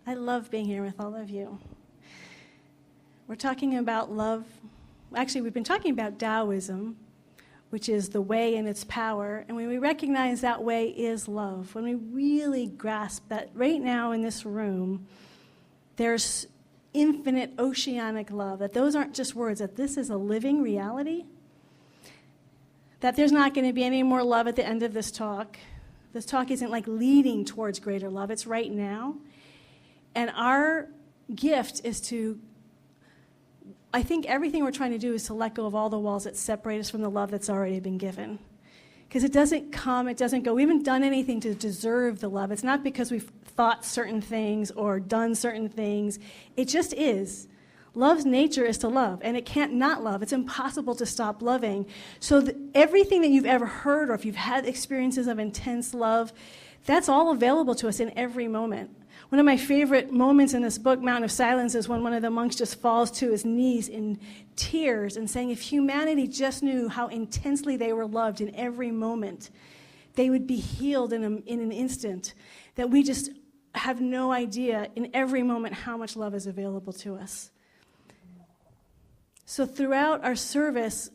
I love being here with all of you. We're talking about love. Actually, we've been talking about Taoism, which is the way and its power. And when we recognize that way is love, when we really grasp that right now in this room, there's infinite oceanic love, that those aren't just words, that this is a living reality, that there's not going to be any more love at the end of this talk. This talk isn't like leading towards greater love. It's right now. And our gift is to, I think everything we're trying to do is to let go of all the walls that separate us from the love that's already been given. Because it doesn't come, it doesn't go. We haven't done anything to deserve the love. It's not because we've thought certain things or done certain things. It just is. Love's nature is to love, and it can't not love. It's impossible to stop loving. So everything that you've ever heard, or if you've had experiences of intense love, that's all available to us in every moment. One of my favorite moments in this book, Mountain of Silence, is when one of the monks just falls to his knees in tears and saying if humanity just knew how intensely they were loved in every moment, they would be healed in an instant. That we just have no idea in every moment how much love is available to us. So throughout our service,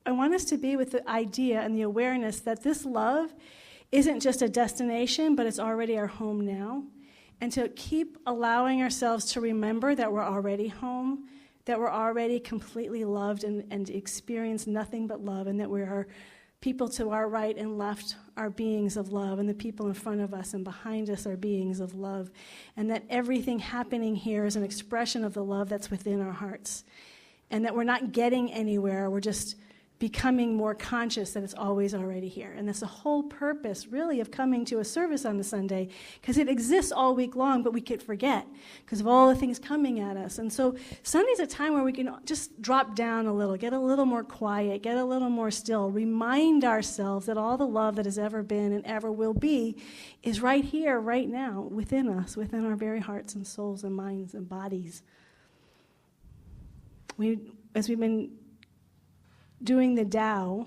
I want us to be with the idea and the awareness that this love isn't just a destination, but it's already our home now. And to keep allowing ourselves to remember that we're already home, that we're already completely loved and experience nothing but love, and that we are people to our right and left are beings of love, and the people in front of us and behind us are beings of love, and that everything happening here is an expression of the love that's within our hearts, and that we're not getting anywhere, we're just becoming more conscious that it's always already here. And that's the whole purpose, really, of coming to a service on a Sunday, because it exists all week long, but we could forget because of all the things coming at us. And so Sunday's a time where we can just drop down a little, get a little more quiet, get a little more still, remind ourselves that all the love that has ever been and ever will be is right here, right now, within us, within our very hearts and souls and minds and bodies. As we've been doing the Tao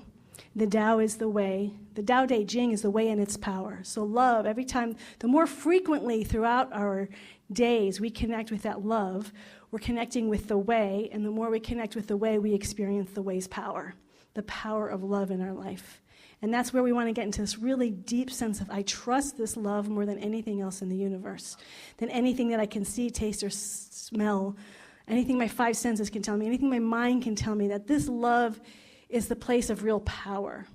is the way. The Tao Te Ching is the way and its power. So love, every time, the more frequently throughout our days we connect with that love, we're connecting with the way, and the more we connect with the way, we experience the way's power, the power of love in our life. And that's where we want to get into this really deep sense of, I trust this love more than anything else in the universe, than anything that I can see, taste, or smell, anything my five senses can tell me, anything my mind can tell me, that this love is the place of real power.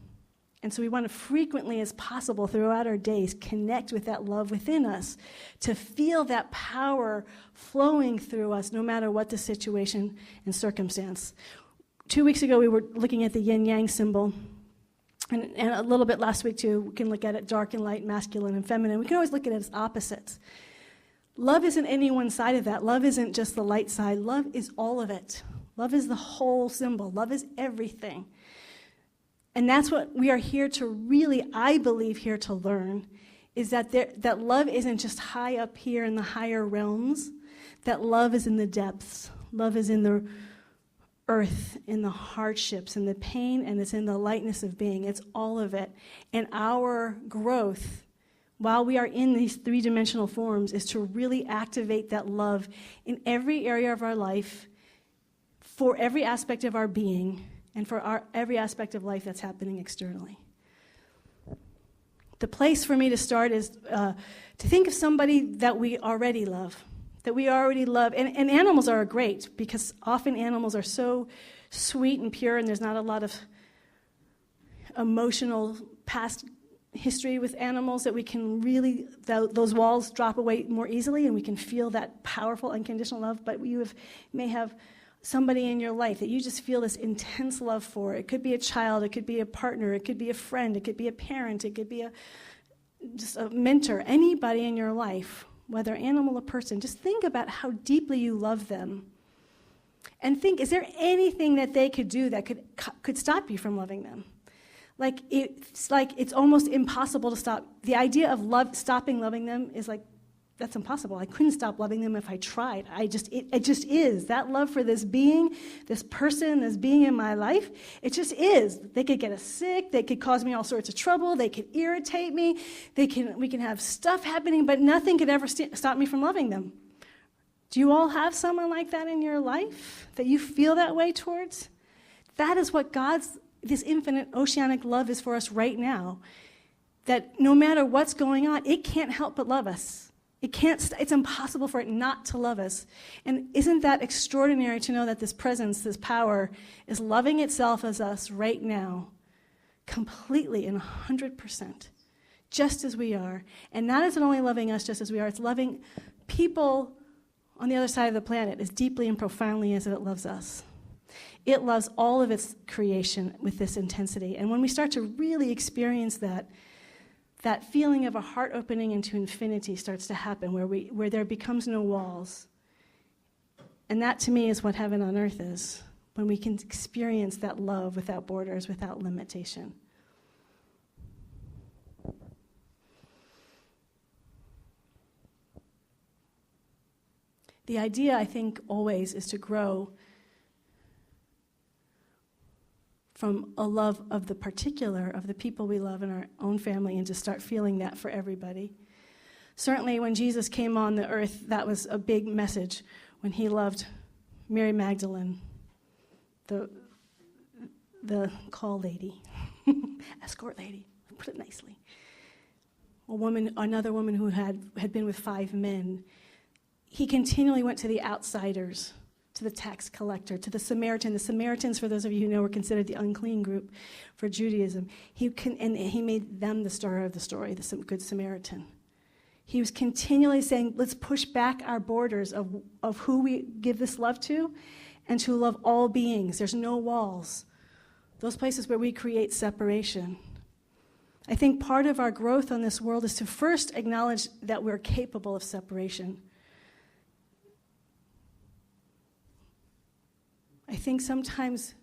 And so we want to frequently as possible throughout our days connect with that love within us, to feel that power flowing through us no matter what the situation and circumstance. 2 weeks ago we were looking at the yin-yang symbol, and a little bit last week too. We can look at it dark and light, masculine and feminine. We can always look at it as opposites. Love isn't any one side of that. Love isn't just the light side. Love is all of it. Love is the whole symbol. Love is everything. And that's what we are here to really, I believe, here to learn, is that that love isn't just high up here in the higher realms, that love is in the depths. Love is in the earth, in the hardships, in the pain, and it's in the lightness of being. It's all of it. And our growth, while we are in these three-dimensional forms, is to really activate that love in every area of our life, for every aspect of our being, and for every aspect of life that's happening externally. The place for me to start is to think of somebody that we already love, And animals are great, because often animals are so sweet and pure, and there's not a lot of emotional past history with animals, that we can really, those walls drop away more easily, and we can feel that powerful unconditional love. But you may have somebody in your life that you just feel this intense love for. It could be a child, it could be a partner, it could be a friend, it could be a parent, it could be just a mentor. Anybody in your life, whether animal or person, just think about how deeply you love them. And think, is there anything that they could do that could stop you from loving them? It's almost impossible to stop. The idea of stopping loving them is like that's impossible. I couldn't stop loving them if I tried. It just is. That love for this being, this person, this being in my life, it just is. They could get us sick. They could cause me all sorts of trouble. They could irritate me. We can have stuff happening, but nothing could ever stop me from loving them. Do you all have someone like that in your life that you feel that way towards? That is what this infinite oceanic love is for us right now. That no matter what's going on, it can't help but love us. It's impossible for it not to love us. And isn't that extraordinary to know that this presence, this power, is loving itself as us right now, completely and 100%, just as we are. And not is it only loving us just as we are, it's loving people on the other side of the planet as deeply and profoundly as it loves us. It loves all of its creation with this intensity. And when we start to really experience that feeling of a heart opening into infinity starts to happen, where there becomes no walls. And that, to me, is what heaven on earth is, when we can experience that love without borders, without limitation. The idea, I think, always is to grow from a love of the particular, of the people we love in our own family, and to start feeling that for everybody. Certainly when Jesus came on the earth, that was a big message, when he loved Mary Magdalene, the call lady, escort lady, put it nicely. Another woman who had been with 5 men. He continually went to the outsiders, to the tax collector, to the Samaritan. The Samaritans, for those of you who know, were considered the unclean group for Judaism. And he made them the star of the story, the Good Samaritan. He was continually saying, let's push back our borders of who we give this love to, and to love all beings. There's no walls. Those places where we create separation. I think part of our growth on this world is to first acknowledge that we're capable of separation. I think sometimes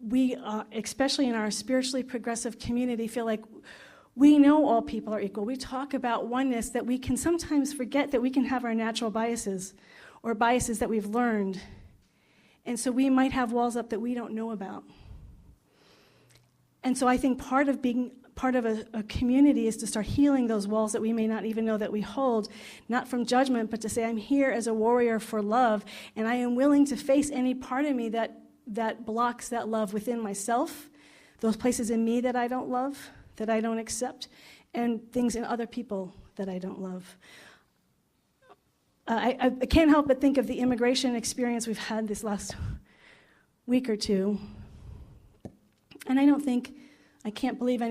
we, especially in our spiritually progressive community, feel like we know all people are equal. We talk about oneness, that we can sometimes forget that we can have our natural biases or biases that we've learned. And so we might have walls up that we don't know about. And so I think part of being part of a community is to start healing those walls that we may not even know that we hold, not from judgment, but to say, I'm here as a warrior for love, and I am willing to face any part of me that blocks that love within myself, those places in me that I don't love, that I don't accept, and things in other people that I don't love. I can't help but think of the immigration experience we've had this last week or two, and I can't believe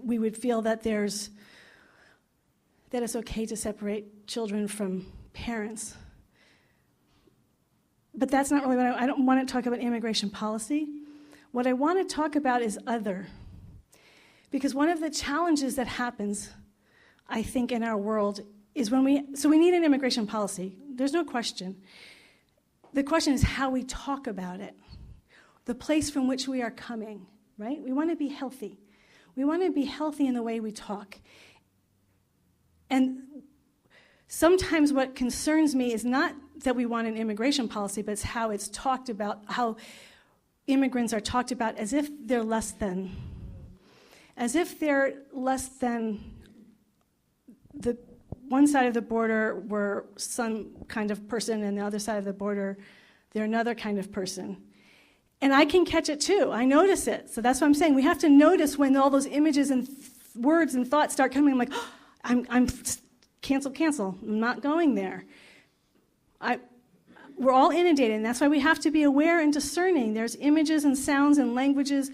we would feel that it's okay to separate children from parents. But that's not really I don't want to talk about immigration policy. What I want to talk about is other. Because one of the challenges that happens, I think, in our world is we need an immigration policy. There's no question. The question is how we talk about it. The place from which we are coming. Right? We want to be healthy. We want to be healthy in the way we talk. And sometimes what concerns me is not that we want an immigration policy, but it's how it's talked about, how immigrants are talked about as if they're less than. As if they're less than the one side of the border were some kind of person, and the other side of the border, they're another kind of person. And I can catch it too. I notice it. So that's what I'm saying. We have to notice when all those images and words and thoughts start coming. I'm like, oh, I'm cancel. I'm not going there. We're all inundated, and that's why we have to be aware and discerning. There's images and sounds and languages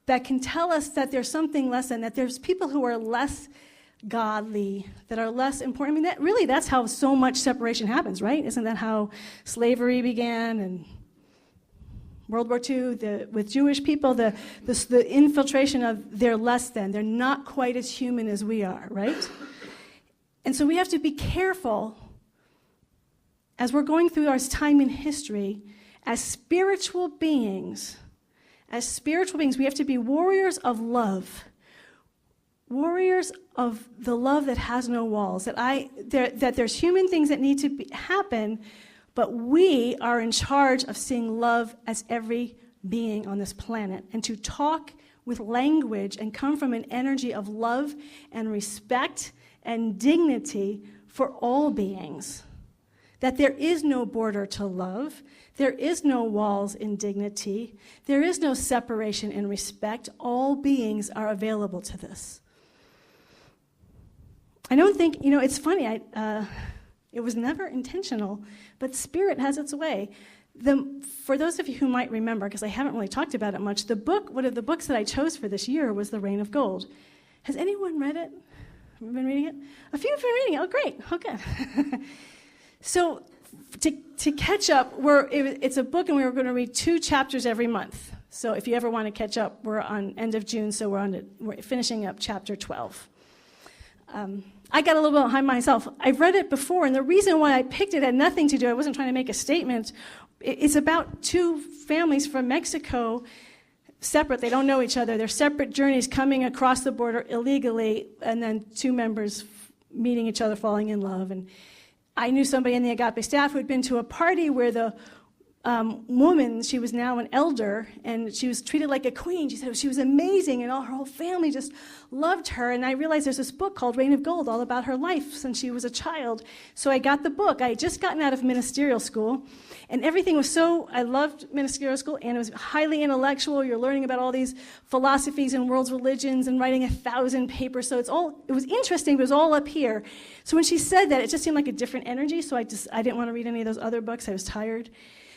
that can tell us that there's something less than, that there's people who are less godly, that are less important. I mean, that's how so much separation happens, right? Isn't that how slavery began and World War II, with Jewish people, the infiltration of they're less than, they're not quite as human as we are, right? And so we have to be careful as we're going through our time in history, as spiritual beings, we have to be warriors of love. warriors of the love that has no walls, that there's human things that need to happen, but we are in charge of seeing love as every being on this planet, and to talk with language and come from an energy of love and respect and dignity for all beings. That there is no border to love, there is no walls in dignity, there is no separation in respect. All beings are available to this. I don't think, it's funny, it was never intentional, but Spirit has its way. For those of you who might remember, because I haven't really talked about it much, one of the books that I chose for this year was The Reign of Gold. Has anyone read it? Have you been reading it? A few have been reading it. Oh, great. Okay. So to catch up, it's a book, and we're going to read 2 chapters every month. So if you ever want to catch up, we're on end of June, so we're finishing up chapter 12. I got a little bit behind myself. I've read it before, and the reason why I picked it had nothing to do, I wasn't trying to make a statement. It's about 2 families from Mexico, separate, they don't know each other. They're separate journeys coming across the border illegally, and then 2 members meeting each other, falling in love. And I knew somebody in the Agape staff who had been to a party where the woman, she was now an elder, and she was treated like a queen. She said she was amazing, and her whole family just loved her. And I realized there's this book called Reign of Gold, all about her life since she was a child. So I got the book. I had just gotten out of ministerial school, and everything was I loved ministerial school, and it was highly intellectual. You're learning about all these philosophies and world's religions and writing 1,000 papers. So it was interesting, but it was all up here. So when she said that, it just seemed like a different energy, so I didn't want to read any of those other books. I was tired.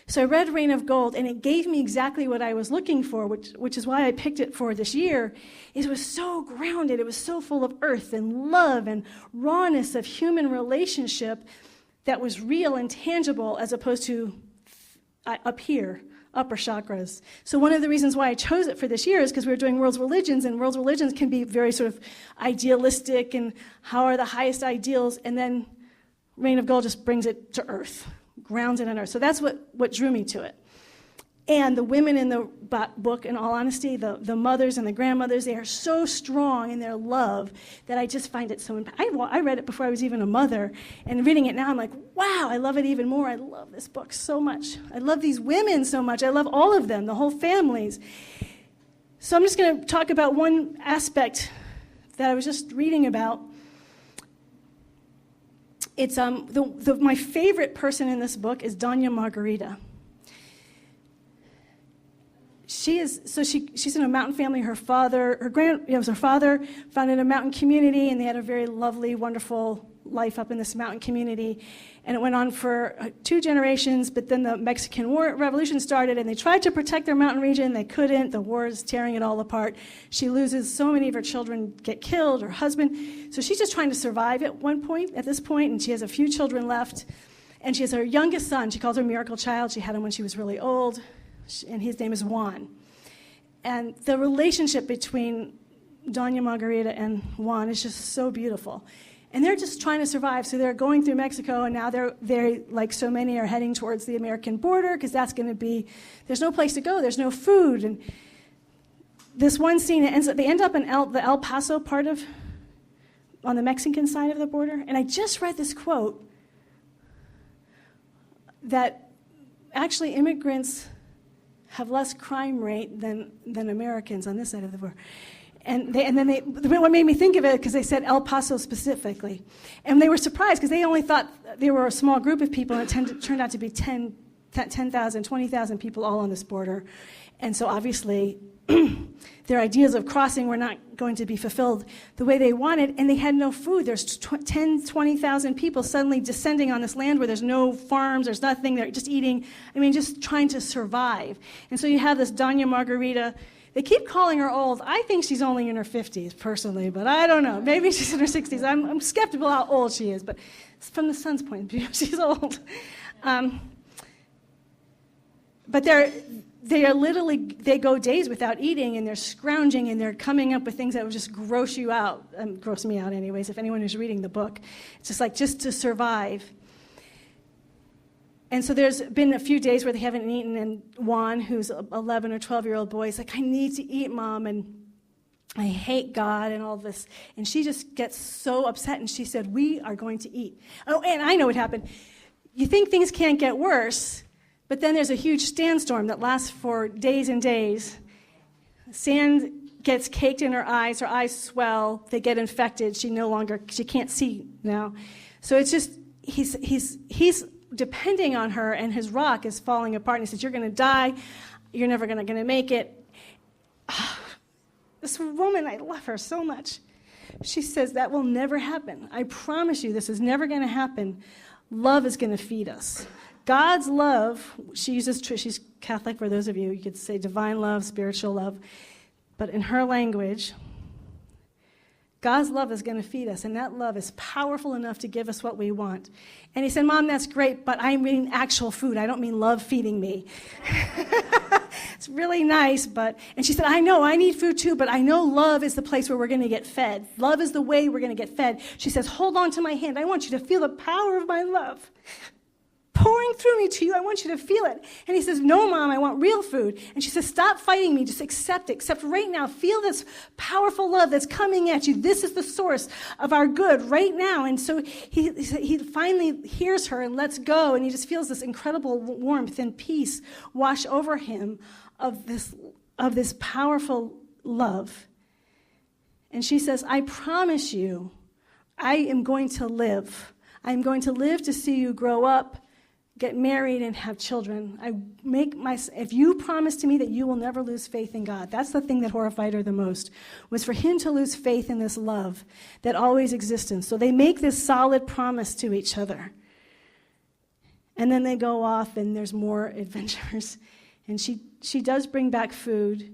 So I read Reign of Gold, and it gave me exactly what I was looking for, which is why I picked it for this year. It was so grounded. It was so full of earth and love and rawness of human relationship that was real and tangible, as opposed to up here, upper chakras. So one of the reasons why I chose it for this year is because we were doing world's religions, and world's religions can be very sort of idealistic, and how are the highest ideals, and then Reign of Gold just brings it to earth. Grounds it in earth. So that's what drew me to it. And the women in the book, in all honesty, the mothers and the grandmothers, they are so strong in their love that I just find it so I read it before I was even a mother, and reading it now, I'm like, wow, I love it even more. I love this book so much. I love these women so much. I love all of them, the whole families. So I'm just going to talk about one aspect that I was just reading about. It's my favorite person in this book is Doña Margarita. She's in a mountain family. Her father founded a mountain community, and they had a very lovely, wonderful life up in this mountain community. And it went on for 2 generations, but then the Mexican Revolution started, and they tried to protect their mountain region. They couldn't. The war is tearing it all apart. She loses so many of her children, get killed, her husband. So she's just trying to survive at this point, and she has a few children left. And she has her youngest son. She calls her Miracle Child. She had him when she was really old, and his name is Juan. And the relationship between Doña Margarita and Juan is just so beautiful. And they're just trying to survive. So they're going through Mexico, and now they're like so many are heading towards the American border, because that's going to be, there's no place to go, there's no food. And this one scene, they end up in the El Paso part on the Mexican side of the border. And I just read this quote that actually immigrants have less crime rate than Americans on this side of the border. And what made me think of it, because they said El Paso specifically. And they were surprised, because they only thought they were a small group of people, and it turned out to be 10,000, 20,000 people all on this border. And so obviously, their ideas of crossing were not going to be fulfilled the way they wanted, and they had no food. There's 10, 20,000 people suddenly descending on this land where there's no farms, there's nothing, they're just eating, just trying to survive. And so you have this Doña Margarita. They keep calling her old. I think she's only in her 50s, personally, but I don't know. Maybe she's in her 60s. I'm skeptical how old she is, but from the son's point of view, she's old. But they are literally, they go days without eating, and they're scrounging, and they're coming up with things that would just gross you out. Gross me out anyways, if anyone who's reading the book. It's just to survive. And so there's been a few days where they haven't eaten, and Juan, who's an 11 or 12-year-old boy, is like, I need to eat, Mom. And I hate God and all this. And she just gets so upset, and she said, we are going to eat. Oh, and I know what happened. You think things can't get worse, but then there's a huge sandstorm that lasts for days and days. Sand gets caked in her eyes swell, they get infected, she can't see now. So it's just, he's depending on her, and his rock is falling apart, and he says, you're going to die, you're never going to make it. This woman, I love her so much. She says, that will never happen. I promise you, this is never going to happen. Love is going to feed us. God's love, she's Catholic for those of you, you could say divine love, spiritual love, but in her language, God's love is going to feed us, and that love is powerful enough to give us what we want. And he said, Mom, that's great, but I mean actual food. I don't mean love feeding me. It's really nice, and she said, I know, I need food too, but I know love is the place where we're going to get fed. Love is the way we're going to get fed. She says, hold on to my hand. I want you to feel the power of my love pouring through me to you. I want you to feel it. And he says, no, Mom, I want real food. And she says, stop fighting me. Just accept it. Accept right now. Feel this powerful love that's coming at you. This is the source of our good right now. And so he finally hears her and lets go, and he just feels this incredible warmth and peace wash over him of this powerful love. And she says, I promise you, I am going to live. I'm going to live to see you grow up, get married, and have children. If you promise to me that you will never lose faith in God, that's the thing that horrified her the most, was for him to lose faith in this love that always existed. So they make this solid promise to each other. And then they go off, and there's more adventures. And she does bring back food.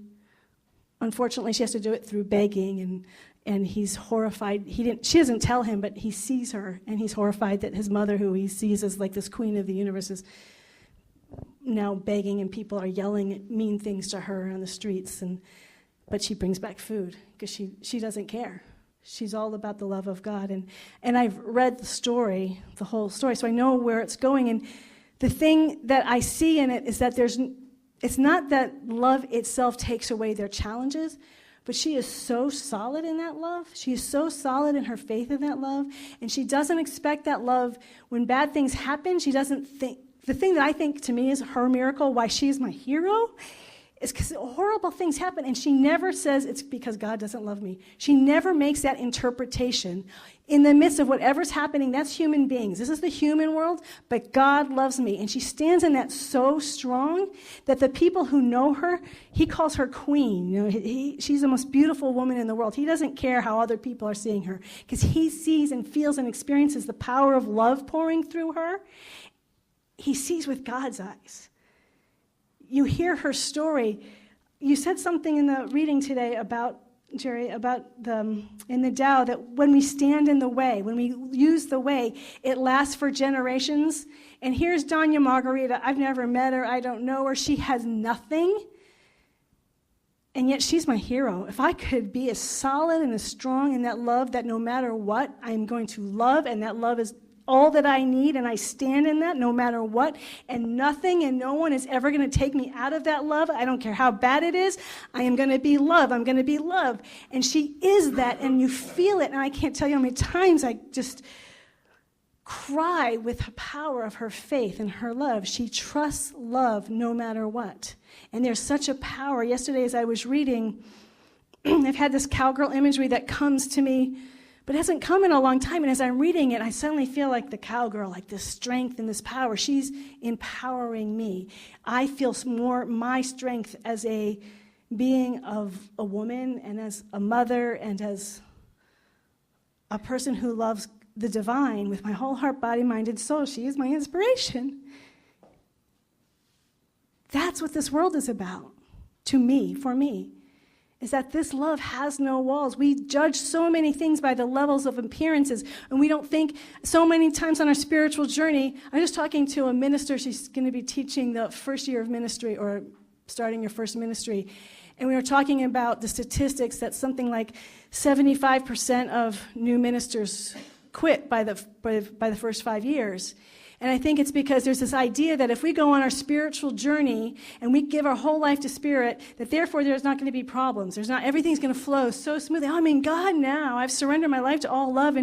Unfortunately, she has to do it through begging, and he's horrified. She doesn't tell him, but he sees her, and he's horrified that his mother, who he sees as like this queen of the universe, is now begging, and people are yelling mean things to her on the streets. But she brings back food because she doesn't care. She's all about the love of God. And I've read the whole story, so I know where it's going. And the thing that I see in it is that it's not that love itself takes away their challenges, but she is so solid in that love. She is so solid in her faith in that love. And she doesn't expect that love when bad things happen. She doesn't think, the thing that I think to me is her miracle, why she is my hero, is because horrible things happen. And she never says it's because God doesn't love me. She never makes that interpretation. In the midst of whatever's happening, that's human beings. This is the human world, but God loves me. And she stands in that so strong that the people who know her, he calls her queen. You know, she's the most beautiful woman in the world. He doesn't care how other people are seeing her because he sees and feels and experiences the power of love pouring through her. He sees with God's eyes. You hear her story. You said something in the reading today about, Jerry, about in the Tao, that when we stand in the way, when we use the way, it lasts for generations. And here's Doña Margarita. I've never met her. I don't know her. She has nothing. And yet she's my hero. If I could be as solid and as strong in that love that no matter what, I'm going to love, and that love is all that I need, and I stand in that no matter what, and nothing and no one is ever going to take me out of that love. I don't care how bad it is. I am going to be love. I'm going to be love. And she is that, and you feel it, and I can't tell you how many times I just cry with the power of her faith and her love. She trusts love no matter what. And there's such a power. Yesterday as I was reading, I've had this cowgirl imagery that comes to me, but it hasn't come in a long time. And as I'm reading it, I suddenly feel like the cowgirl, like this strength and this power. She's empowering me. I feel more my strength as a being of a woman and as a mother and as a person who loves the divine with my whole heart, body, mind, and soul. She is my inspiration. That's what this world is about, to me, for me. Is that this love has no walls. We judge so many things by the levels of appearances, and we don't think so many times on our spiritual journey. I'm just talking to a minister. She's going to be teaching the first year of ministry or starting your first ministry. And we were talking about the statistics that something like 75% of new ministers quit by the by the first 5 years. And I think it's because there's this idea that if we go on our spiritual journey and we give our whole life to Spirit, that therefore there's not going to be problems. Everything's going to flow so smoothly. Oh, I'm in God now. I've surrendered my life to all love.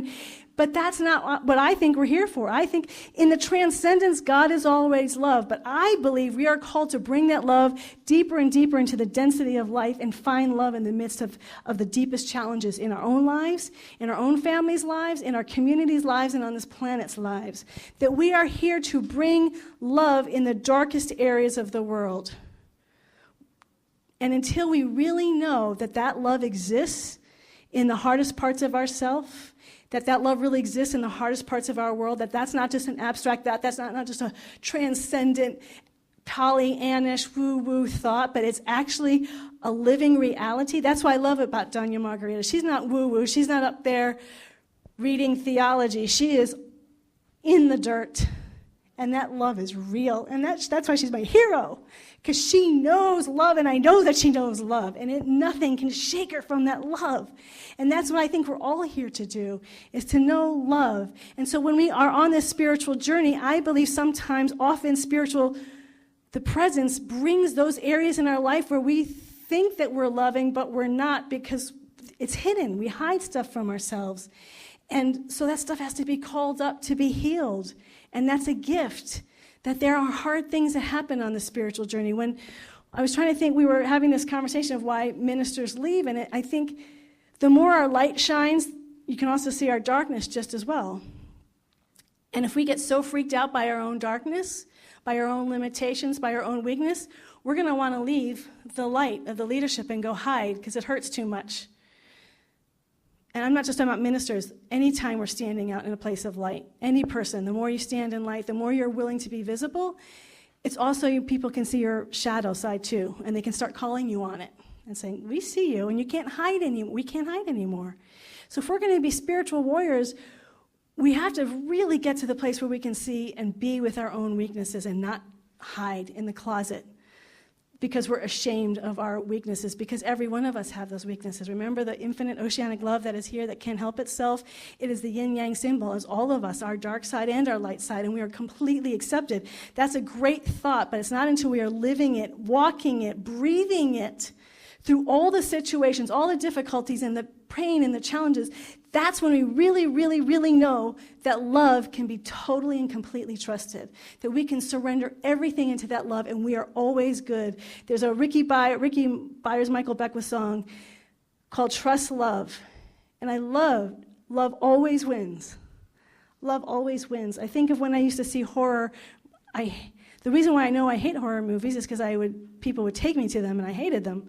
But that's not what I think we're here for. I think in the transcendence, God is always love. But I believe we are called to bring that love deeper and deeper into the density of life and find love in the midst of the deepest challenges in our own lives, in our own families' lives, in our communities' lives, and on this planet's lives. That we are here to bring love in the darkest areas of the world. And until we really know that that love exists in the hardest parts of ourselves, that love really exists in the hardest parts of our world, that's not just an abstract that's not just a transcendent, Pollyannish, woo-woo thought, but it's actually a living reality. That's what I love about Doña Margarita. She's not woo-woo. She's not up there reading theology. She is in the dirt, and that love is real, and that's why she's my hero, because she knows love, and I know that she knows love, and nothing can shake her from that love. And that's what I think we're all here to do, is to know love. And so when we are on this spiritual journey, I believe sometimes, often the presence brings those areas in our life where we think that we're loving, but we're not, because it's hidden. We hide stuff from ourselves. And so that stuff has to be called up to be healed. And that's a gift, that there are hard things that happen on the spiritual journey. When I was trying to think, we were having this conversation of why ministers leave, and I think the more our light shines, you can also see our darkness just as well. And if we get so freaked out by our own darkness, by our own limitations, by our own weakness, we're going to want to leave the light of the leadership and go hide because it hurts too much. And I'm not just talking about ministers. Anytime we're standing out in a place of light, any person, the more you stand in light, the more you're willing to be visible, it's also people can see your shadow side too, and they can start calling you on it and saying, we see you, and you can't hide we can't hide anymore. So if we're going to be spiritual warriors, we have to really get to the place where we can see and be with our own weaknesses and not hide in the closet because we're ashamed of our weaknesses, because every one of us have those weaknesses. Remember the infinite oceanic love that is here that can't help itself? It is the yin-yang symbol, as all of us, our dark side and our light side, and we are completely accepted. That's a great thought, but it's not until we are living it, walking it, breathing it, through all the situations, all the difficulties and the pain and the challenges, that's when we really, really, really know that love can be totally and completely trusted, that we can surrender everything into that love and we are always good. There's a Ricky Byers, Michael Beckwith song called Trust Love, and I love always wins. Love always wins. I think of when I used to see horror. The reason why I know I hate horror movies is because people would take me to them and I hated them.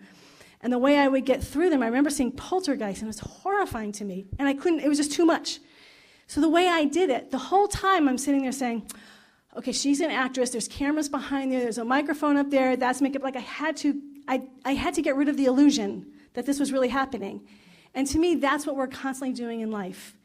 And the way I would get through them, I remember seeing Poltergeist, and it was horrifying to me. And it was just too much. So the way I did it, the whole time I'm sitting there saying, okay, she's an actress, there's cameras behind there, there's a microphone up there, that's makeup. Like I had to get rid of the illusion that this was really happening. And to me, that's what we're constantly doing in life.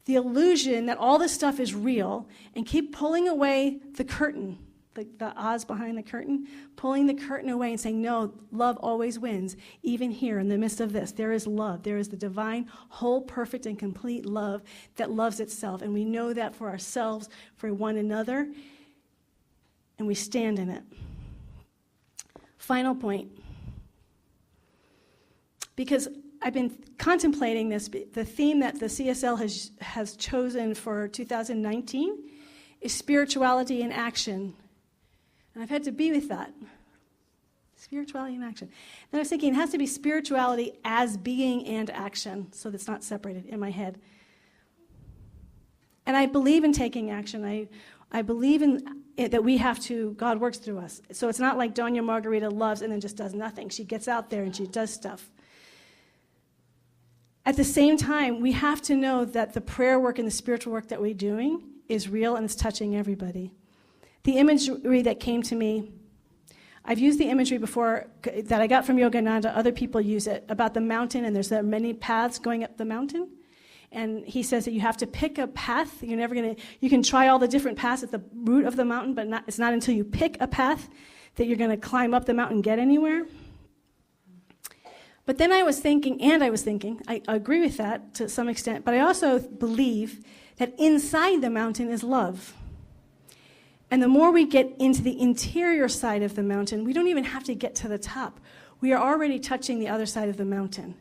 The illusion that all this stuff is real, and keep pulling away the curtain, the Oz behind the curtain, pulling the curtain away and saying, no, love always wins. Even here in the midst of this, there is love. There is the divine, whole, perfect, and complete love that loves itself. And we know that for ourselves, for one another, and we stand in it. Final point. Because I've been contemplating this, the theme that the CSL has chosen for 2019 is spirituality in action. And I've had to be with that. Spirituality and action. And I was thinking it has to be spirituality as being and action, so that's not separated in my head. And I believe in taking action. I believe in it, that we have to, God works through us. So it's not like Doña Margarita loves and then just does nothing. She gets out there and she does stuff. At the same time, we have to know that the prayer work and the spiritual work that we're doing is real and it's touching everybody. The imagery that came to me, I've used the imagery before that I got from Yogananda. Other people use it about the mountain, and there's many paths going up the mountain. And he says that you have to pick a path. You can try all the different paths at the root of the mountain, but it's not until you pick a path that you're going to climb up the mountain and get anywhere. But then I was thinking, I agree with that to some extent, but I also believe that inside the mountain is love. And the more we get into the interior side of the mountain, we don't even have to get to the top. We are already touching the other side of the mountain.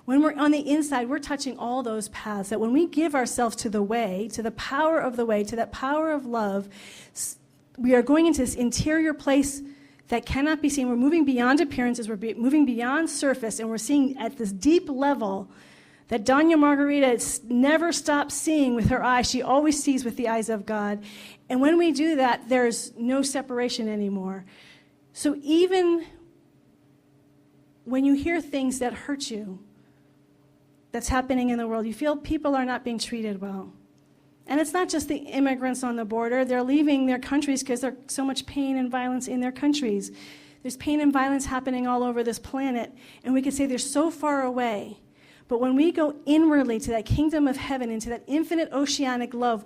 When we're on the inside, we're touching all those paths, that when we give ourselves to the way, to the power of the way, to that power of love, we are going into this interior place that cannot be seen. We're moving beyond appearances, we're moving beyond surface, and we're seeing at this deep level that Doña Margarita never stops seeing with her eyes. She always sees with the eyes of God. And when we do that, there's no separation anymore. So even when you hear things that hurt you, that's happening in the world, you feel people are not being treated well. And it's not just the immigrants on the border. They're leaving their countries because there's so much pain and violence in their countries. There's pain and violence happening all over this planet, and we could say they're so far away. But when we go inwardly to that kingdom of heaven, into that infinite oceanic love,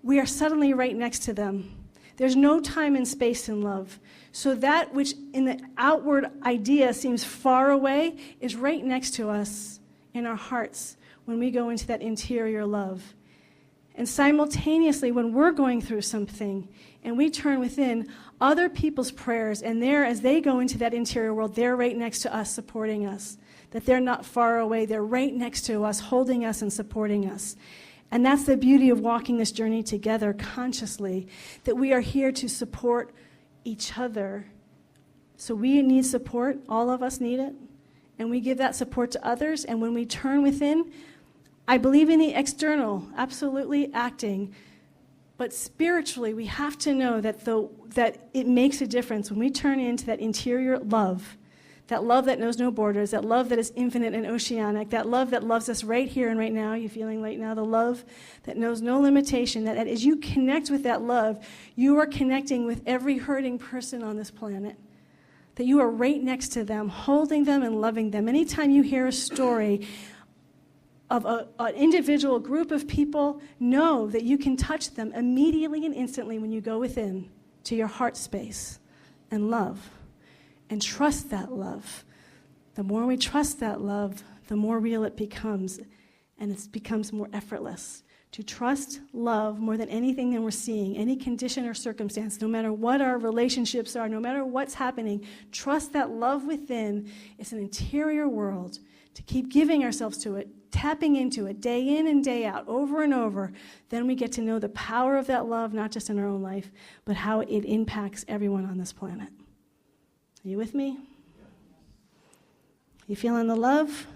we are suddenly right next to them. There's no time and space in love. So that which in the outward idea seems far away is right next to us in our hearts when we go into that interior love. And simultaneously, when we're going through something and we turn within, other people's prayers, and as they go into that interior world, they're right next to us, supporting us. That they're not far away, they're right next to us, holding us and supporting us. And that's the beauty of walking this journey together consciously, that we are here to support each other. So we need support, all of us need it, and we give that support to others, and when we turn within, I believe in the external, absolutely acting, but spiritually we have to know that it makes a difference when we turn into that interior love, that love that knows no borders, that love that is infinite and oceanic, that love that loves us right here and right now. You're feeling right now, the love that knows no limitation, that as you connect with that love, you are connecting with every hurting person on this planet, that you are right next to them, holding them and loving them. Anytime you hear a story of an individual group of people, know that you can touch them immediately and instantly when you go within to your heart space and love. And trust that love. The more we trust that love, the more real it becomes, and it becomes more effortless. To trust love more than anything that we're seeing, any condition or circumstance, no matter what our relationships are, no matter what's happening, trust that love within is an interior world, to keep giving ourselves to it, tapping into it day in and day out, over and over. Then we get to know the power of that love, not just in our own life, but how it impacts everyone on this planet. Are you with me? You feeling the love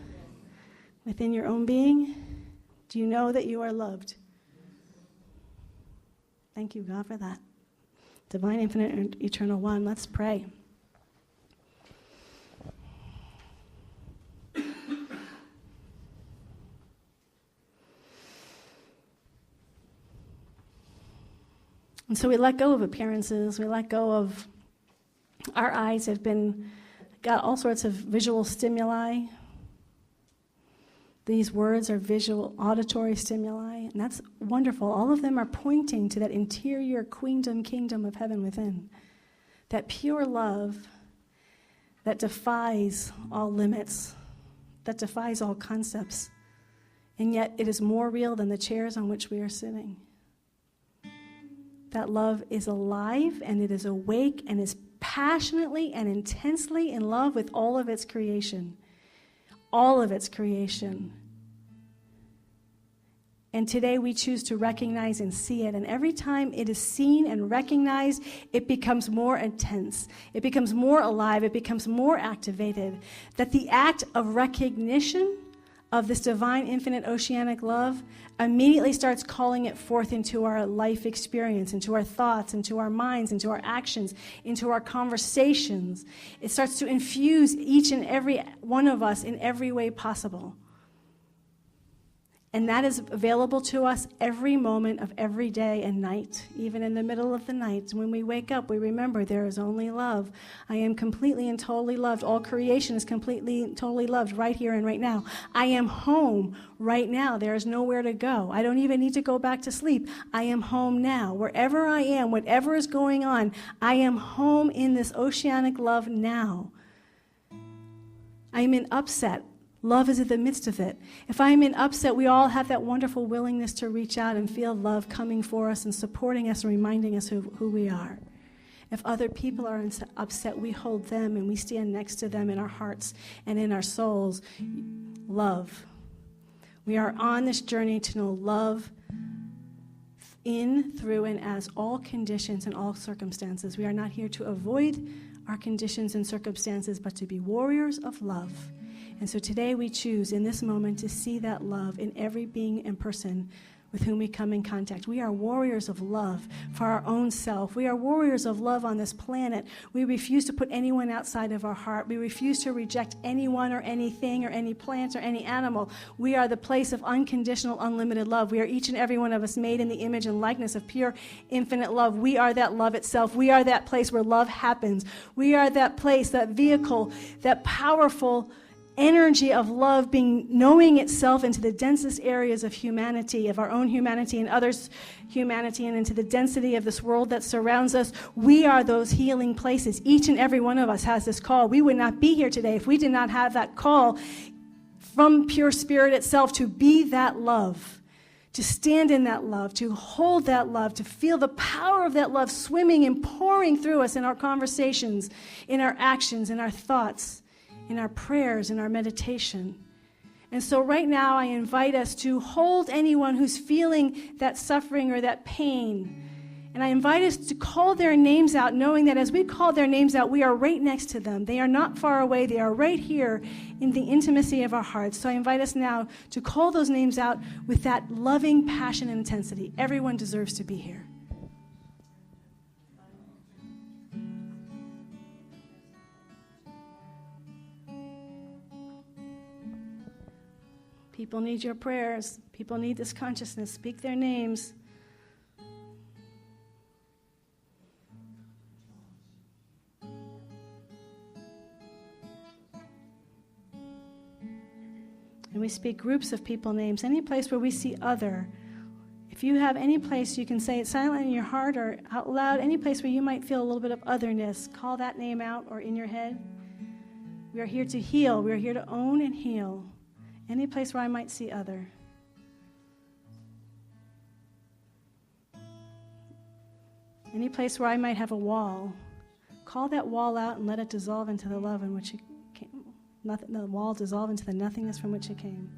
within your own being? Do you know that you are loved? Thank you, God, for that. Divine, infinite, and eternal one. Let's pray. And so we let go of appearances. We let go of our eyes have got all sorts of visual stimuli. These words are visual, auditory stimuli, and that's wonderful. All of them are pointing to that interior kingdom of heaven within. That pure love that defies all limits, that defies all concepts, and yet it is more real than the chairs on which we are sitting. That love is alive, and it is awake, and is passionately and intensely in love with all of its creation. All of its creation. And today we choose to recognize and see it. And every time it is seen and recognized, it becomes more intense. It becomes more alive. It becomes more activated. That the act of recognition of this divine, infinite, oceanic love immediately starts calling it forth into our life experience, into our thoughts, into our minds, into our actions, into our conversations. It starts to infuse each and every one of us in every way possible. And that is available to us every moment of every day and night, even in the middle of the night. When we wake up, we remember there is only love. I am completely and totally loved. All creation is completely and totally loved right here and right now. I am home right now. There is nowhere to go. I don't even need to go back to sleep. I am home now. Wherever I am, whatever is going on, I am home in this oceanic love now. I am in upset Love is in the midst of it. If I'm in upset, we all have that wonderful willingness to reach out and feel love coming for us and supporting us and reminding us who we are. If other people are upset, we hold them and we stand next to them in our hearts and in our souls. Love. We are on this journey to know love in, through, and as all conditions and all circumstances. We are not here to avoid our conditions and circumstances, but to be warriors of love. And so today we choose in this moment to see that love in every being and person with whom we come in contact. We are warriors of love for our own self. We are warriors of love on this planet. We refuse to put anyone outside of our heart. We refuse to reject anyone or anything or any plant or any animal. We are the place of unconditional, unlimited love. We are each and every one of us made in the image and likeness of pure, infinite love. We are that love itself. We are that place where love happens. We are that place, that vehicle, that powerful energy of love knowing itself into the densest areas of humanity, of our own humanity and others' humanity, and into the density of this world that surrounds us. We are those healing places. Each and every one of us has this call. We would not be here today if we did not have that call from pure spirit itself to be that love, to stand in that love, to hold that love, to feel the power of that love swimming and pouring through us in our conversations, in our actions, in our thoughts, in our prayers, in our meditation. And so right now I invite us to hold anyone who's feeling that suffering or that pain. And I invite us to call their names out, knowing that as we call their names out, we are right next to them. They are not far away. They are right here in the intimacy of our hearts. So I invite us now to call those names out with that loving passion and intensity. Everyone deserves to be here. People need your prayers. People need this consciousness. Speak their names. And we speak groups of people names. Any place where we see other. If you have any place, you can say it silently in your heart or out loud. Any place where you might feel a little bit of otherness, call that name out or in your head. We are here to heal. We are here to own and heal. Any place where I might see other. Any place where I might have a wall. Call that wall out and let it dissolve into the love in which it came. The wall dissolve into the nothingness from which it came.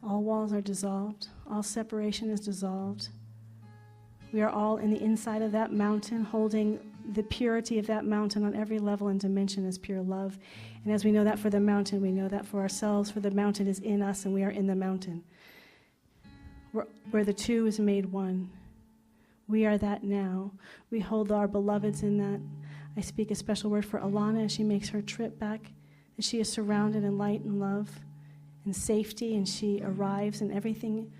All walls are dissolved. All separation is dissolved. We are all in the inside of that mountain, holding the purity of that mountain on every level and dimension as pure love. And as we know that for the mountain, we know that for ourselves, for the mountain is in us and we are in the mountain. Where the two is made one. We are that now. We hold our beloveds in that. I speak a special word for Alana as she makes her trip back, that she is surrounded in light and love and safety, and she arrives and everything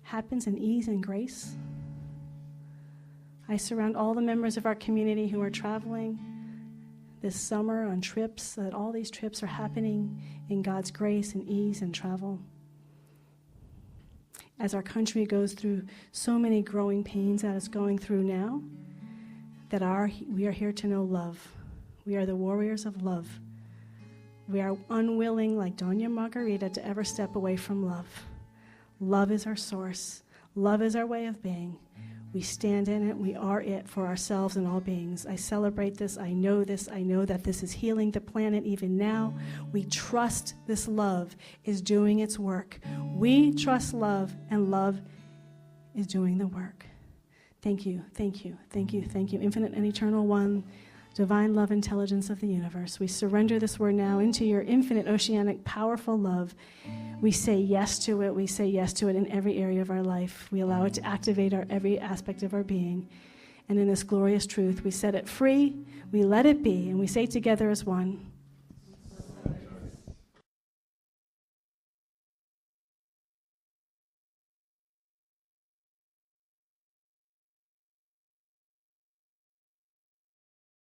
happens in ease and grace. I surround all the members of our community who are traveling this summer on trips, so that all these trips are happening in God's grace and ease and travel. As our country goes through so many growing pains that it's going through now, we are here to know love. We are the warriors of love. We are unwilling, like Doña Margarita, to ever step away from love. Love is our source. Love is our way of being. We stand in it. We are it for ourselves and all beings. I celebrate this. I know this. I know that this is healing the planet even now. We trust this love is doing its work. We trust love, and love is doing the work. Thank you, thank you, thank you, thank you. Infinite and eternal one, divine love, intelligence of the universe. We surrender this word now into your infinite, oceanic, powerful love. We say yes to it. We say yes to it in every area of our life. We allow it to activate every aspect of our being. And in this glorious truth, we set it free, we let it be, and we say together as one,